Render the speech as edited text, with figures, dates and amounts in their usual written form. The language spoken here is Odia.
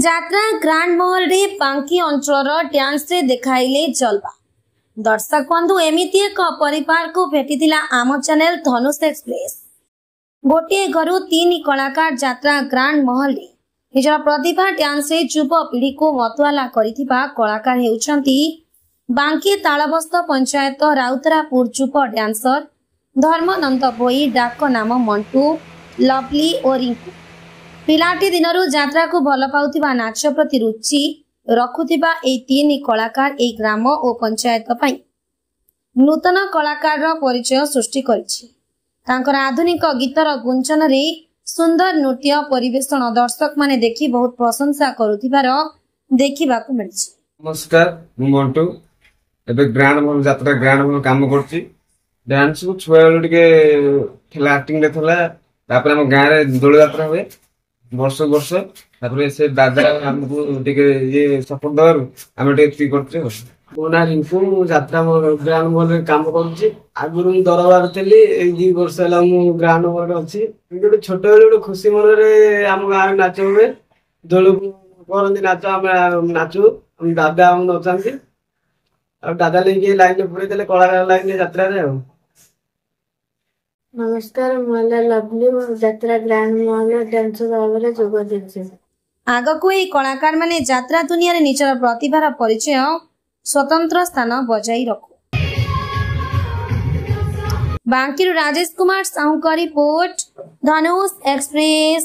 ଯାତ୍ରା ଗ୍ରାଣ୍ଡ ମହଲରେ ବାଙ୍କି ଅଞ୍ଚଳର ଡ୍ୟାନ୍ସରେ ଦେଖାଇଲେ ଜଲବା। ଦର୍ଶକ ବନ୍ଧୁ ଏମିତି ଏକ ପରିବାରକୁ ଭେଟିଥିଲା ଆମ ଚ୍ୟାନେଲ ଧନୁଷ ଏକ୍ସପ୍ରେସ। ଗୋଟିଏ ଘରୁ 3 କଳାକାର ଯାତ୍ରା ଗ୍ରାଣ୍ଡ ମହଲରେ ନିଜର ପ୍ରତିଭା ଡ୍ୟାନ୍ସରେ ଯୁବପିଢ଼ିକୁ ମତୁଆଲା କରିଥିବା କଳାକାର ହେଉଛନ୍ତି ବାଙ୍କି ତାଳବସ୍ତ ପଞ୍ଚାୟତ ରାଉତରାପୁର ଯୁବ ଡ୍ୟାନ୍ସର ଧର୍ମନନ୍ଦ ଭୋଇ, ଡାକ ନାମ ମଣ୍ଟୁ, ଲଭଲି ଓ ରିଙ୍କୁ। ପିଲାଟି ଦିନରୁ ଯାତ୍ରାକୁ ଭଲ ପାଉଥିବା, ନାଚ ପ୍ରତି ରୁଚି ରଖୁଥିବା ଏହି 3 କଳାକାର ଏହି ଗ୍ରାମ ଓ ପଞ୍ଚାୟତ ପାଇଁ ନୂତନ କଳାକାରର ପରିଚୟ ସୃଷ୍ଟି କରିଛି। ତାଙ୍କର ଆଧୁନିକ ଗୀତର ଗୁଞ୍ଜନରେ ସୁନ୍ଦର ନୃତ୍ୟ ପରିବେଷଣ ଦର୍ଶକମାନେ ଦେଖି ବହୁତ ପ୍ରଶଂସା କରୁଥିବାର ଦେଖିବାକୁ ମିଳିଛି। ନମସ୍କାର, ମୁଁ ମଣ୍ଟୁ। ଏବେ ଗ୍ରାଣ୍ଡ ମହଲ ଯାତ୍ରା ଗ୍ରାଣ୍ଡ ମହଲ କାମ କରୁଛି। ଡ୍ୟାନ୍ସ କୁ ଛୁଆ ବେଳୁ ଟିକେ ଥିଲା, ଆକ୍ଟିଂ ରେ ଥିଲା। ତାପରେ ଆମ ଗାଁରେ ଦୋଳ ଯାତ୍ରା ହୁଏ ବର୍ଷ ବର୍ଷ। ତାପରେ ସେ ଦାଦା ଆମକୁ ଟିକେ ସପୋର୍ଟ ଦେବାରୁ ଆମେ ଟିକେ ଏତିକି କରୁଛୁ। ମୋ ନାଁ ରିଙ୍କୁ, ମୁଁ ଯାତ୍ରା ଗ୍ରାଣ୍ଡ ମହଲରେ କାମ କରୁଛି। ଆଗରୁ ମୁଁ ଦରବାର ଥିଲି, ଏଇ 2 ବର୍ଷ ହେଲା ମୁଁ ଗ୍ରାଣ୍ଡ ମହଲରେ ଅଛି। ଗୋଟେ ଛୋଟବେଳୁ ଗୋଟେ ଖୁସି ମନରେ ଆମ ଗାଁରେ ନାଚ ହୁଏ, ଦୋଳକୁ କରନ୍ତି ନାଚ, ଆମେ ନାଚୁ। ଦାଦା ଆମ ନଚାନ୍ତି, ଆଉ ଦାଦା ନେଇକି ଲାଇନରେ ପୁରେଇ ଦେଲେ କଳାକାର ଲାଇନରେ ଯାତ୍ରାରେ। ଆଉ ନମସ୍କାର, ମୁଁ ହେଲା ଲଭଲି। ମୁଁ ଯାତ୍ରା ଗ୍ରାଣ୍ଡ ମହଲ ଡ୍ୟାନ୍ସର ଭାବରେ ଯୋଗ ଦେଇଛି। ଆଗକୁ ଏହି କଳାକାରମାନେ ଯାତ୍ରା ଦୁନିଆରେ ନିଜର ପ୍ରତିଭାର ପରିଚୟ ସ୍ୱତନ୍ତ୍ର ସ୍ଥାନ ବଜାଇ ରଖୁ। ବାଙ୍କିରୁ ରାଜେଶ କୁମାର ସାହୁଙ୍କ ରିପୋର୍ଟ, ଧନୁଷ ଏକ୍ସପ୍ରେସ।